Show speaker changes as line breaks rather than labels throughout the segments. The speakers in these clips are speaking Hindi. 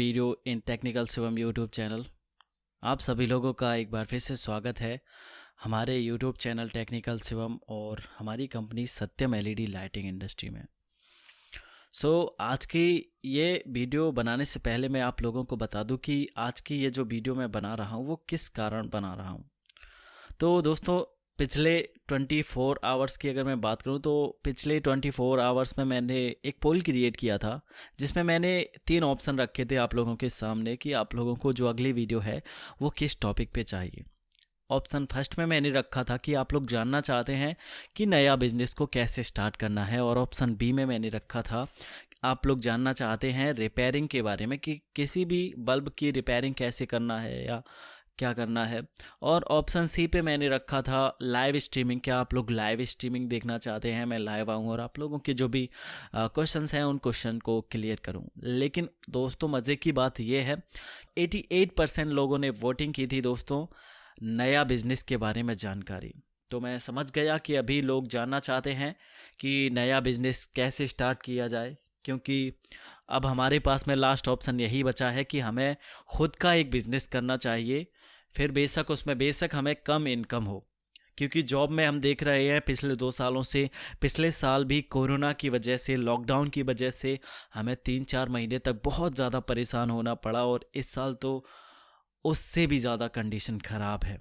वीडियो इन टेक्निकल शिवम यूट्यूब चैनल। आप सभी लोगों का एक बार फिर से स्वागत है हमारे यूट्यूब चैनल टेक्निकल शिवम और हमारी कंपनी सत्यम एलईडी लाइटिंग इंडस्ट्री में। आज की ये वीडियो बनाने से पहले मैं आप लोगों को बता दूं कि आज की ये जो वीडियो मैं बना रहा हूँ वो किस कारण बना रहा हूँ। तो दोस्तों, पिछले 24 आवर्स की अगर मैं बात करूं तो पिछले 24 आवर्स में मैंने एक पोल क्रिएट किया था जिसमें मैंने 3 ऑप्शन रखे थे आप लोगों के सामने कि आप लोगों को जो अगली वीडियो है वो किस टॉपिक पे चाहिए। ऑप्शन फर्स्ट में मैंने रखा था कि आप लोग जानना चाहते हैं कि नया बिजनेस को कैसे स्टार्ट करना है, और ऑप्शन बी में मैंने रखा था आप लोग जानना चाहते हैं रिपेयरिंग के बारे में कि किसी भी बल्ब की रिपेयरिंग कैसे करना है या क्या करना है। और ऑप्शन सी पे मैंने रखा था लाइव स्ट्रीमिंग, क्या आप लोग लाइव स्ट्रीमिंग देखना चाहते हैं, मैं लाइव आऊँ और आप लोगों के जो भी क्वेश्चंस हैं उन क्वेश्चन को क्लियर करूं। लेकिन दोस्तों, मज़े की बात यह है 88% लोगों ने वोटिंग की थी दोस्तों नया बिजनेस के बारे में जानकारी। तो मैं समझ गया कि अभी लोग जानना चाहते हैं कि नया बिजनेस कैसे स्टार्ट किया जाए, क्योंकि अब हमारे पास में लास्ट ऑप्शन यही बचा है कि हमें खुद का एक बिज़नेस करना चाहिए, फिर बेशक उसमें हमें कम इनकम हो। क्योंकि जॉब में हम देख रहे हैं पिछले 2 सालों से, पिछले साल भी कोरोना की वजह से, लॉकडाउन की वजह से हमें 3-4 महीने तक बहुत ज़्यादा परेशान होना पड़ा, और इस साल तो उससे भी ज़्यादा कंडीशन ख़राब है।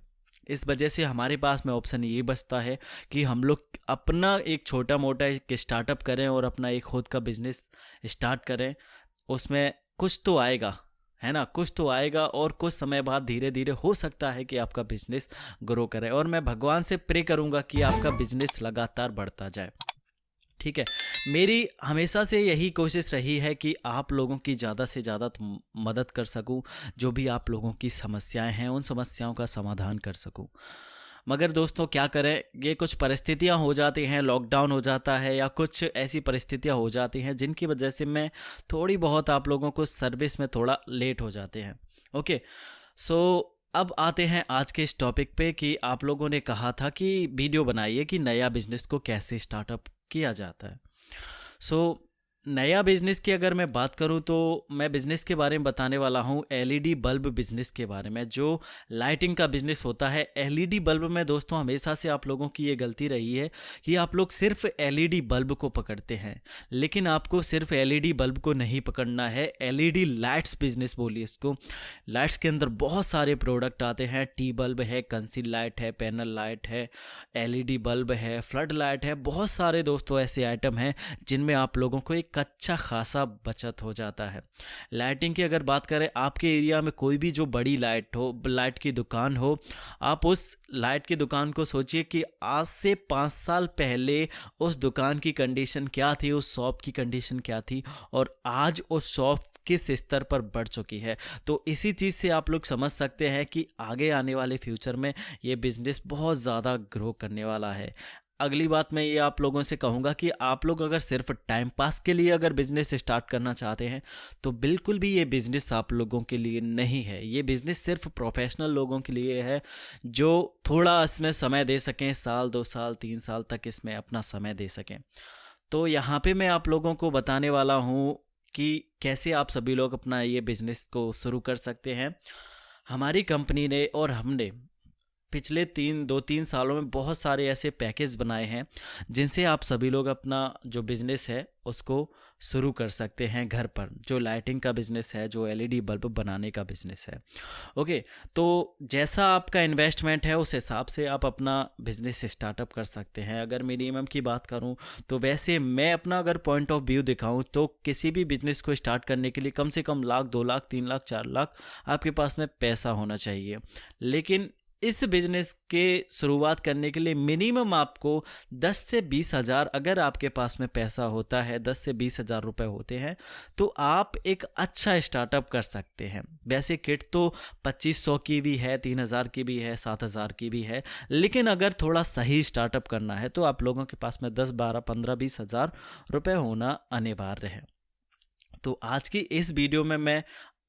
इस वजह से हमारे पास में ऑप्शन ये बचता है कि हम लोग अपना एक छोटा मोटा एक स्टार्टअप करें और अपना एक खुद का बिजनेस स्टार्ट करें। उसमें कुछ तो आएगा, है ना, कुछ तो आएगा, और कुछ समय बाद धीरे धीरे हो सकता है कि आपका बिजनेस ग्रो करे। और मैं भगवान से प्रे करूंगा कि आपका बिजनेस लगातार बढ़ता जाए। ठीक है, मेरी हमेशा से यही कोशिश रही है कि आप लोगों की ज़्यादा से ज़्यादा मदद कर सकूं, जो भी आप लोगों की समस्याएं हैं उन समस्याओं का समाधान कर सकूं। मगर दोस्तों क्या करें, ये कुछ परिस्थितियां हो जाती हैं, लॉकडाउन हो जाता है या कुछ ऐसी परिस्थितियां हो जाती हैं जिनकी वजह से मैं थोड़ी बहुत आप लोगों को सर्विस में थोड़ा लेट हो जाते हैं। ओके, अब आते हैं आज के इस टॉपिक पे कि आप लोगों ने कहा था कि वीडियो बनाइए कि नया बिजनेस को कैसे स्टार्टअप किया जाता है। नया बिजनेस की अगर मैं बात करूं तो मैं बिजनेस के बारे में बताने वाला हूं एलईडी बल्ब बिजनेस के बारे में, जो लाइटिंग का बिजनेस होता है। एलईडी बल्ब में दोस्तों हमेशा से आप लोगों की ये गलती रही है कि आप लोग सिर्फ एलईडी बल्ब को पकड़ते हैं, लेकिन आपको सिर्फ एलईडी बल्ब को नहीं पकड़ना है, एलईडी लाइट्स बिजनेस बोलिए इसको। लाइट्स के अंदर बहुत सारे प्रोडक्ट आते हैं, टी बल्ब है, कंसील लाइट है, पैनल लाइट है, एलईडी बल्ब है, फ्लड लाइट है, बहुत सारे दोस्तों ऐसे आइटम हैं जिनमें आप लोगों को एक अच्छा खासा बचत हो जाता है। लाइटिंग की अगर बात करें, आपके एरिया में कोई भी जो बड़ी लाइट हो, लाइट की दुकान हो, आप उस लाइट की दुकान को सोचिए कि आज से 5 साल पहले उस दुकान की कंडीशन क्या थी, उस शॉप की कंडीशन क्या थी, और आज उस शॉप किस स्तर पर बढ़ चुकी है। तो इसी चीज़ से आप लोग समझ सकते हैं कि आगे आने वाले फ्यूचर में ये बिजनेस बहुत ज़्यादा ग्रो करने वाला है। अगली बात मैं ये आप लोगों से कहूँगा कि आप लोग अगर सिर्फ टाइम पास के लिए अगर बिज़नेस स्टार्ट करना चाहते हैं तो बिल्कुल भी ये बिज़नेस आप लोगों के लिए नहीं है। ये बिज़नेस सिर्फ प्रोफेशनल लोगों के लिए है जो थोड़ा इसमें समय दे सकें, 1 साल 2 साल 3 साल तक इसमें अपना समय दे सकें। तो यहाँ पे मैं आप लोगों को बताने वाला हूँ कि कैसे आप सभी लोग अपना ये बिज़नेस को शुरू कर सकते हैं। हमारी कंपनी ने और हमने पिछले 2-3 सालों में बहुत सारे ऐसे पैकेज बनाए हैं जिनसे आप सभी लोग अपना जो बिज़नेस है उसको शुरू कर सकते हैं घर पर, जो लाइटिंग का बिज़नेस है, जो एलईडी बल्ब बनाने का बिज़नेस है। ओके, तो जैसा आपका इन्वेस्टमेंट है उस हिसाब से आप अपना बिज़नेस स्टार्टअप कर सकते हैं। अगर मिनिमम की बात करूं तो वैसे मैं अपना अगर पॉइंट ऑफ व्यू दिखाऊं तो किसी भी बिज़नेस को स्टार्ट करने के लिए कम से कम लाख, 2 लाख, 3 लाख, 4 लाख आपके पास में पैसा होना चाहिए। लेकिन इस बिज़नेस के शुरुआत करने के लिए मिनिमम आपको 10 से 20 हज़ार, अगर आपके पास में पैसा होता है, 10 से 20 हज़ार रुपये होते हैं तो आप एक अच्छा स्टार्टअप कर सकते हैं। वैसे किट तो 2500 की भी है, 3000 की भी है, 7000 की भी है, लेकिन अगर थोड़ा सही स्टार्टअप करना है तो आप लोगों के पास में 10, 12, 15, 20 हज़ार रुपये होना अनिवार्य है। तो आज की इस वीडियो में मैं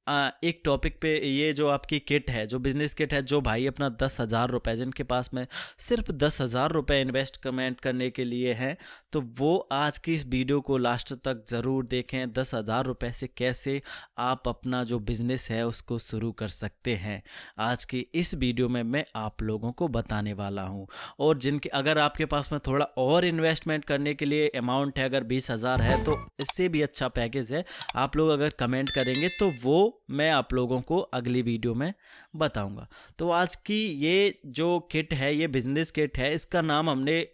एक टॉपिक पे, ये जो आपकी किट है, जो बिज़नेस किट है, जो भाई अपना 10,000 रुपये, जिनके पास में सिर्फ 10,000 रुपये इन्वेस्टमेंट करने के लिए हैं, तो वो आज की इस वीडियो को लास्ट तक ज़रूर देखें। 10,000 रुपये से कैसे आप अपना जो बिज़नेस है उसको शुरू कर सकते हैं, आज की इस वीडियो में मैं आप लोगों को बताने वाला हूं। और जिनके अगर आपके पास में थोड़ा और इन्वेस्टमेंट करने के लिए अमाउंट है, अगर 20,000 है तो इससे भी अच्छा पैकेज है, आप लोग अगर कमेंट करेंगे तो वो मैं आप लोगों को अगली वीडियो में बताऊंगा। तो आज की ये जो किट है, ये बिजनेस किट है, इसका नाम हमने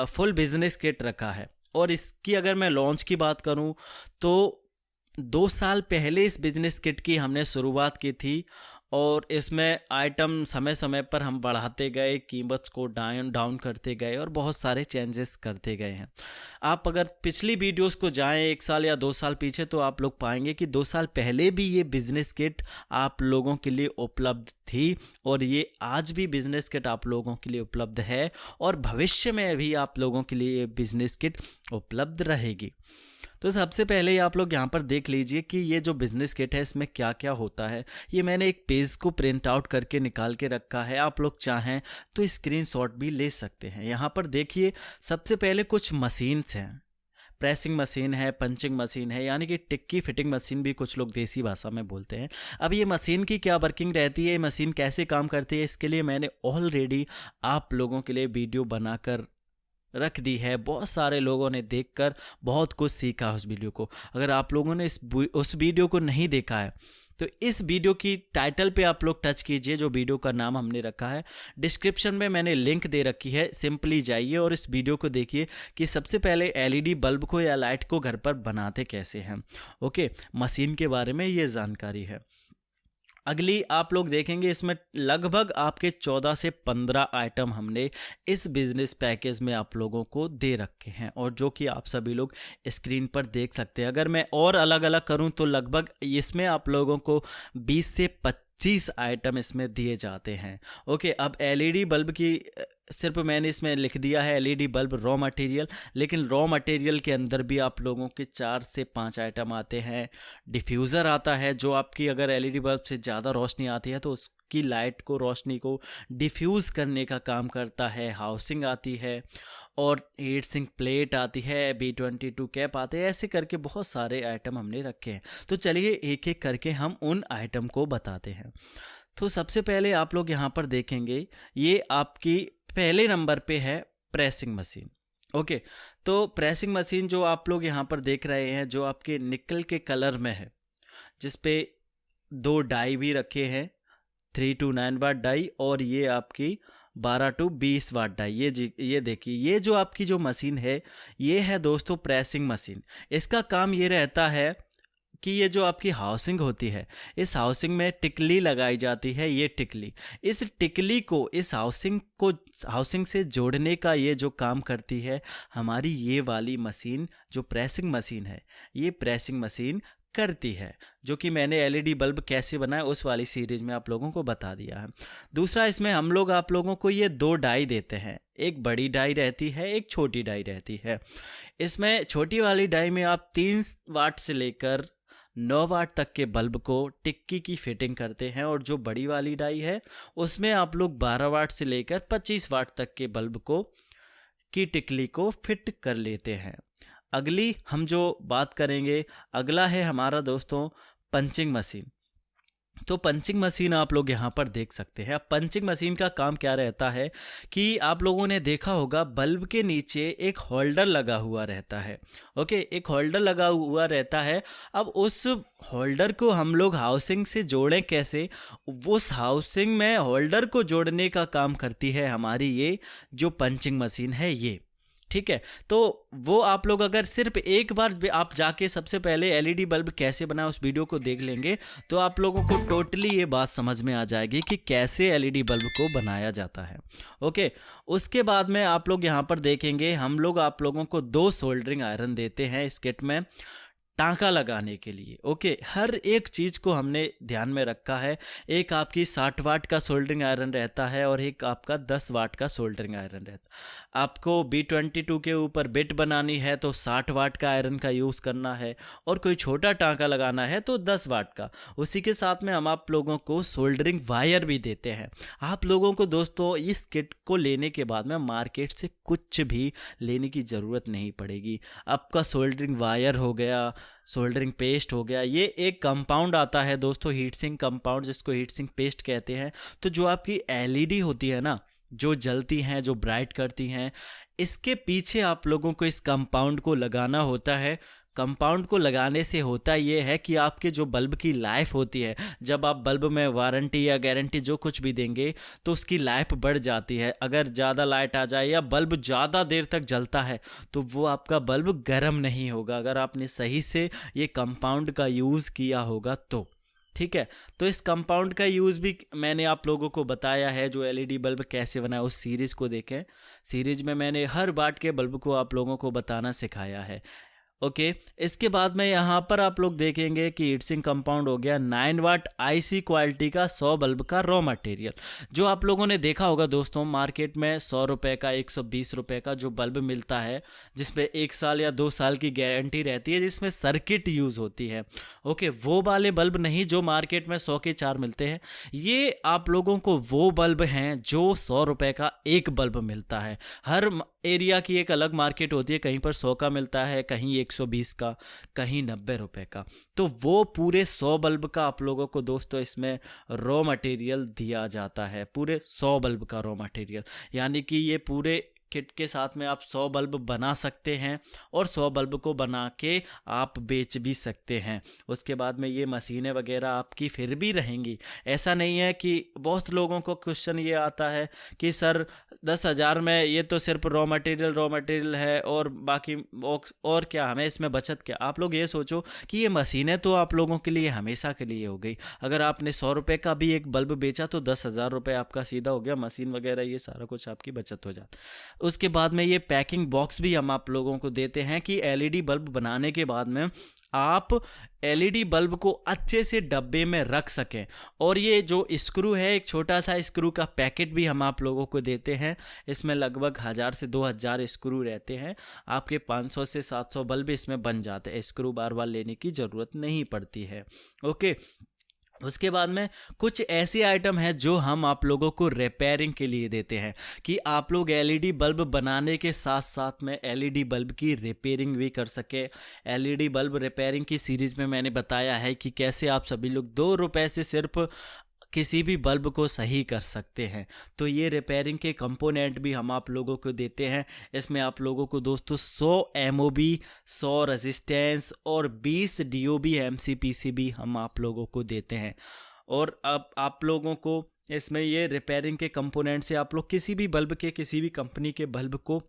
फुल बिजनेस किट रखा है। और इसकी अगर मैं लॉन्च की बात करूं तो 2 साल पहले इस बिजनेस किट की हमने शुरुआत की थी और इसमें आइटम समय समय पर हम बढ़ाते गए, कीमत को डाउन करते गए और बहुत सारे चेंजेस करते गए हैं। आप अगर पिछली वीडियोस को जाएं 1 साल या 2 साल पीछे तो आप लोग पाएंगे कि 2 साल पहले भी ये बिज़नेस किट आप लोगों के लिए उपलब्ध थी और ये आज भी बिज़नेस किट आप लोगों के लिए उपलब्ध है और भविष्य में भी आप लोगों के लिए ये बिज़नेस किट उपलब्ध रहेगी। तो सबसे पहले आप लोग यहाँ पर देख लीजिए कि ये जो बिज़नेस किट है इसमें क्या क्या होता है। ये मैंने एक पेज को प्रिंट आउट करके निकाल के रखा है, आप लोग चाहें तो स्क्रीनशॉट भी ले सकते हैं। यहाँ पर देखिए सबसे पहले कुछ मशीन्स हैं, प्रेसिंग मशीन है, पंचिंग मशीन है, यानी कि टिक्की फिटिंग मशीन भी कुछ लोग देसी भाषा में बोलते हैं। अब ये मशीन की क्या वर्किंग रहती है, ये मशीन कैसे काम करती है, इसके लिए मैंने ऑलरेडी आप लोगों के लिए वीडियो बनाकर रख दी है। बहुत सारे लोगों ने देखकर बहुत कुछ सीखा उस वीडियो को। अगर आप लोगों ने उस वीडियो को नहीं देखा है तो इस वीडियो की टाइटल पे आप लोग टच कीजिए, जो वीडियो का नाम हमने रखा है। डिस्क्रिप्शन में मैंने लिंक दे रखी है, सिंपली जाइए और इस वीडियो को देखिए कि सबसे पहले एलईडी बल्ब को या लाइट को घर पर बनाते कैसे हैं। ओके, मशीन के बारे में ये जानकारी है। अगली आप लोग देखेंगे इसमें लगभग आपके 14 से 15 आइटम हमने इस बिज़नेस पैकेज में आप लोगों को दे रखे हैं और जो कि आप सभी लोग स्क्रीन पर देख सकते हैं। अगर मैं और अलग अलग करूं तो लगभग इसमें आप लोगों को 20 से 25 आइटम इसमें दिए जाते हैं। ओके, अब एलईडी बल्ब की सिर्फ मैंने इसमें लिख दिया है एलईडी बल्ब रॉ मटेरियल, लेकिन रॉ मटेरियल के अंदर भी आप लोगों के 4 से 5 आइटम आते हैं। डिफ्यूज़र आता है, जो आपकी अगर एलईडी बल्ब से ज़्यादा रोशनी आती है तो उसकी लाइट को, रोशनी को डिफ्यूज़ करने का काम करता है। हाउसिंग आती है और हीट सिंक प्लेट आती है, B22 कैप आते हैं। ऐसे करके बहुत सारे आइटम हमने रखे हैं। तो चलिए एक एक करके हम उन आइटम को बताते हैं। तो सबसे पहले आप लोग यहाँ पर देखेंगे, ये आपकी पहले नंबर पे है प्रेसिंग मशीन। ओके, तो प्रेसिंग मशीन जो आप लोग यहाँ पर देख रहे हैं, जो आपके निकल के कलर में है, जिस पे 2 डाई भी रखे हैं, 3 to 9 वाट डाई और ये आपकी 12 to 20 वाट डाई। ये देखिए, ये जो आपकी जो मशीन है ये है दोस्तों प्रेसिंग मशीन। इसका काम ये रहता है कि ये जो आपकी हाउसिंग होती है, इस हाउसिंग में टिकली लगाई जाती है। ये टिकली, इस टिकली को इस हाउसिंग से जोड़ने का ये जो काम करती है हमारी ये वाली मशीन, जो प्रेसिंग मशीन है, ये प्रेसिंग मशीन करती है, जो कि मैंने एलईडी बल्ब कैसे बनाए उस वाली सीरीज में आप लोगों को बता दिया है। दूसरा, इसमें हम लोग आप लोगों को ये 2 डाई देते हैं, एक बड़ी डाई रहती है, एक छोटी डाई रहती है। इसमें छोटी वाली डाई में आप 3 वाट से लेकर 9 वाट तक के बल्ब को टिक्की की फिटिंग करते हैं और जो बड़ी वाली डाई है उसमें आप लोग 12 वाट से लेकर 25 वाट तक के बल्ब को की टिकली को फिट कर लेते हैं। अगली हम जो बात करेंगे, अगला है हमारा दोस्तों पंचिंग मशीन। तो पंचिंग मशीन आप लोग यहाँ पर देख सकते हैं। अब पंचिंग मशीन का काम क्या रहता है कि आप लोगों ने देखा होगा बल्ब के नीचे एक होल्डर लगा हुआ रहता है। ओके, एक होल्डर लगा हुआ रहता है। अब उस होल्डर को हम लोग हाउसिंग से जोड़ें कैसे, उस हाउसिंग में होल्डर को जोड़ने का काम करती है हमारी ये जो पंचिंग मशीन है ये। ठीक है, तो वो आप लोग अगर सिर्फ एक बार आप जाके सबसे पहले एलईडी बल्ब कैसे बनाए उस वीडियो को देख लेंगे तो आप लोगों को टोटली ये बात समझ में आ जाएगी कि कैसे एलईडी बल्ब को बनाया जाता है। ओके, उसके बाद में आप लोग यहाँ पर देखेंगे हम लोग आप लोगों को 2 सोल्डरिंग आयरन देते हैं इस किट में। टांका लगाने के लिए। ओके, हर एक चीज़ को हमने ध्यान में रखा है। एक आपकी 60 वाट का सोल्डरिंग आयरन रहता है और एक आपका 10 वाट का सोल्डरिंग आयरन रहता है। आपको B22 के ऊपर बिट बनानी है तो 60 वाट का आयरन का यूज़ करना है, और कोई छोटा टांका लगाना है तो 10 वाट का। उसी के साथ में हम आप लोगों को सोल्डरिंग वायर भी देते हैं। आप लोगों को दोस्तों इस किट को लेने के बाद में मार्केट से कुछ भी लेने की ज़रूरत नहीं पड़ेगी। आपका सोल्डरिंग वायर हो गया, सोल्डरिंग पेस्ट हो गया, ये एक कंपाउंड आता है दोस्तों, हीट सिंक कंपाउंड, जिसको हीट सिंक पेस्ट कहते हैं। तो जो आपकी LED होती है ना, जो जलती हैं, जो ब्राइट करती हैं, इसके पीछे आप लोगों को इस कंपाउंड को लगाना होता है। कंपाउंड को लगाने से होता ये है कि आपके जो बल्ब की लाइफ होती है, जब आप बल्ब में वारंटी या गारंटी जो कुछ भी देंगे तो उसकी लाइफ बढ़ जाती है। अगर ज़्यादा लाइट आ जाए या बल्ब ज़्यादा देर तक जलता है तो वो आपका बल्ब गर्म नहीं होगा, अगर आपने सही से ये कंपाउंड का यूज़ किया होगा तो। ठीक है, तो इस कंपाउंड का यूज़ भी मैंने आप लोगों को बताया है। जो LED बल्ब कैसे बनाए उस सीरीज़ को देखें। सीरीज में मैंने हर वाट के बल्ब को आप लोगों को बताना सिखाया है। ओके, इसके बाद में यहाँ पर आप लोग देखेंगे कि हीट सिंक कंपाउंड हो गया 9 वाट IC क्वालिटी का 100 बल्ब का रॉ मटेरियल। जो आप लोगों ने देखा होगा दोस्तों, मार्केट में 100 रुपये का, 120 रुपये का जो बल्ब मिलता है, जिसमें 1 साल या 2 साल की गारंटी रहती है, जिसमें सर्किट यूज़ होती है। ओके, वो वाले बल्ब नहीं जो मार्केट में 100 के 4 मिलते हैं। ये आप लोगों को वो बल्ब हैं जो 100 रुपये का एक बल्ब मिलता है। हर एरिया की एक अलग मार्केट होती है, कहीं पर 100 का मिलता है, कहीं 120 का, कहीं 90 रुपये का। तो वो पूरे 100 बल्ब का आप लोगों को दोस्तों इसमें रॉ मटेरियल दिया जाता है, पूरे 100 बल्ब का रॉ मटेरियल। यानी कि ये पूरे किट के साथ में आप 100 बल्ब बना सकते हैं और 100 बल्ब को बना के आप बेच भी सकते हैं। उसके बाद में ये मशीनें वगैरह आपकी फिर भी रहेंगी। ऐसा नहीं है कि बहुत लोगों को क्वेश्चन ये आता है कि सर 10,000 में ये तो सिर्फ रॉ मटेरियल है और बाकी और क्या, हमें इसमें बचत क्या। आप लोग ये सोचो कि ये मशीनें तो आप लोगों के लिए हमेशा के लिए हो गई। अगर आपने 100 रुपये का भी एक बल्ब बेचा तो 10,000 रुपये आपका सीधा हो गया, मशीन वगैरह ये सारा कुछ आपकी बचत हो जाती। उसके बाद में ये पैकिंग बॉक्स भी हम आप लोगों को देते हैं कि LED बल्ब बनाने के बाद में आप LED बल्ब को अच्छे से डब्बे में रख सकें। और ये जो स्क्रू है, एक छोटा सा स्क्रू का पैकेट भी हम आप लोगों को देते हैं। इसमें लगभग 1000 से 2000 स्क्रू रहते हैं। आपके 500 से 700 बल्ब इसमें बन जाते हैं, स्क्रू बार बार लेने की ज़रूरत नहीं पड़ती है। ओके, उसके बाद में कुछ ऐसे आइटम हैं जो हम आप लोगों को रिपेयरिंग के लिए देते हैं कि आप लोग LED बल्ब बनाने के साथ साथ में LED बल्ब की रिपेयरिंग भी कर सके। LED बल्ब रिपेयरिंग की सीरीज़ में मैंने बताया है कि कैसे आप सभी लोग 2 रुपये से सिर्फ किसी भी बल्ब को सही कर सकते हैं। तो ये रिपेयरिंग के कंपोनेंट भी हम आप लोगों को देते हैं। इसमें आप लोगों को दोस्तों 100 MOB, 100 रेजिस्टेंस और 20 DOB MCPC भी हम आप लोगों को देते हैं। और अब आप लोगों को इसमें ये रिपेयरिंग के कंपोनेंट से आप लोग किसी भी बल्ब के, किसी भी कंपनी के बल्ब को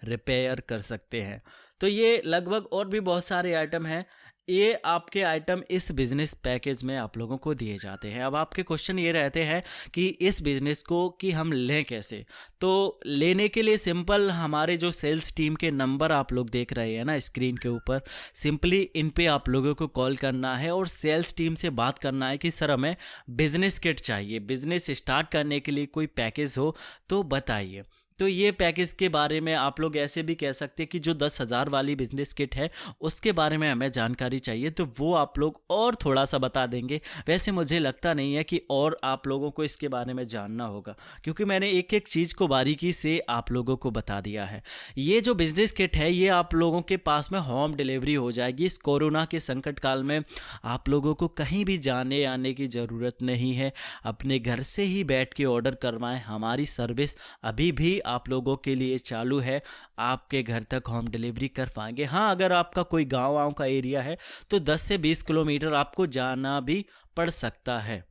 रिपेयर कर सकते हैं। तो ये लगभग और भी बहुत सारे आइटम हैं। ये आपके आइटम इस बिज़नेस पैकेज में आप लोगों को दिए जाते हैं। अब आपके क्वेश्चन ये रहते हैं कि इस बिज़नेस को कि हम लें कैसे। तो लेने के लिए सिंपल हमारे जो सेल्स टीम के नंबर आप लोग देख रहे हैं ना स्क्रीन के ऊपर, सिंपली इन पे आप लोगों को कॉल करना है और सेल्स टीम से बात करना है कि सर हमें बिज़नेस किट चाहिए, बिज़नेस स्टार्ट करने के लिए कोई पैकेज हो तो बताइए। तो ये पैकेज के बारे में आप लोग ऐसे भी कह सकते हैं कि जो 10,000 वाली बिजनेस किट है उसके बारे में हमें जानकारी चाहिए, तो वो आप लोग और थोड़ा सा बता देंगे। वैसे मुझे लगता नहीं है कि और आप लोगों को इसके बारे में जानना होगा, क्योंकि मैंने एक एक चीज़ को बारीकी से आप लोगों को बता दिया है। ये जो बिजनेस किट है ये आप लोगों के पास में होम डिलीवरी हो जाएगी। इस कोरोना के संकट काल में आप लोगों को कहीं भी जाने आने की ज़रूरत नहीं है, अपने घर से ही बैठ के ऑर्डर करवाएं। हमारी सर्विस अभी भी आप लोगों के लिए चालू है, आपके घर तक होम डिलीवरी कर पाएंगे। हाँ, अगर आपका कोई गांव का एरिया है तो 10 से 20 किलोमीटर आपको जाना भी पड़ सकता है।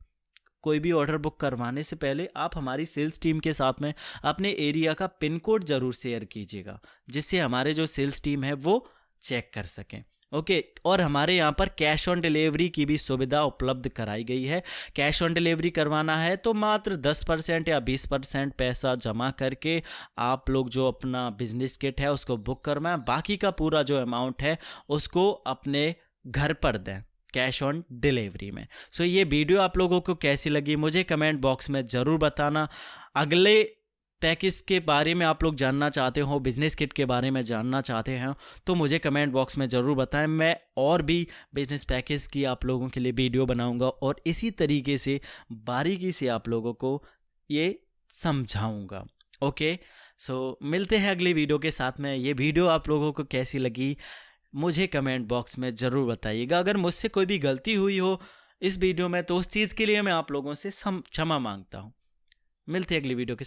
कोई भी ऑर्डर बुक करवाने से पहले आप हमारी सेल्स टीम के साथ में अपने एरिया का पिन कोड ज़रूर शेयर कीजिएगा, जिससे हमारे जो सेल्स टीम है वो चेक कर सकें। ओके। और हमारे यहाँ पर कैश ऑन डिलीवरी की भी सुविधा उपलब्ध कराई गई है। कैश ऑन डिलीवरी करवाना है तो मात्र 10% या 20% पैसा जमा करके आप लोग जो अपना बिजनेस किट है उसको बुक करवाएं, बाकी का पूरा जो अमाउंट है उसको अपने घर पर दें कैश ऑन डिलीवरी में। सो ये वीडियो आप लोगों को कैसी लगी मुझे कमेंट बॉक्स में ज़रूर बताना। अगले पैकेज के बारे में आप लोग जानना चाहते हो, बिजनेस किट के बारे में जानना चाहते हैं तो मुझे कमेंट बॉक्स में ज़रूर बताएं। मैं और भी बिजनेस पैकेज की आप लोगों के लिए वीडियो बनाऊंगा और इसी तरीके से बारीकी से आप लोगों को ये समझाऊंगा। ओके, सो मिलते हैं अगली वीडियो के साथ में। ये वीडियो आप लोगों को कैसी लगी मुझे कमेंट बॉक्स में ज़रूर बताइएगा। अगर मुझसे कोई भी गलती हुई हो इस वीडियो में तो उस चीज़ के लिए मैं आप लोगों से क्षमा मांगता हूँ। मिलते हैं अगली वीडियो के